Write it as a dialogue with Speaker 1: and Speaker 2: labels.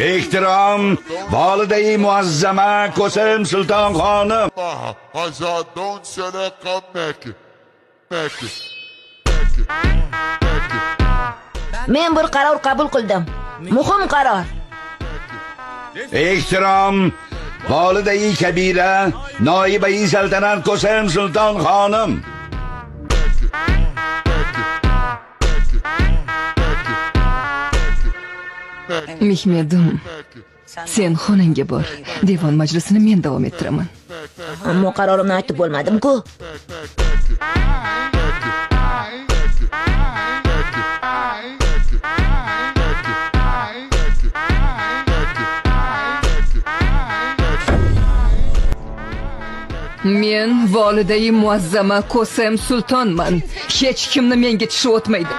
Speaker 1: Ehtirom, volidai muazzama Ko'sim Sulton xonim.
Speaker 2: Azadon sana qamaki.
Speaker 3: Men bir qaror qabul qildim. Muhim qaror.
Speaker 1: Ehtirom, volidai kabira noibai saltanat Ko'sim Sulton xonim.
Speaker 4: Mehmedim, sen xonangga bor. Devon majlisini men davom ettiraman.
Speaker 3: Ammo qarorimni aytib bo'lmadim-ku.
Speaker 4: Men volidai muazzama Ko'sim Sultonman. Hech kimni menga tishib o'tmaydi.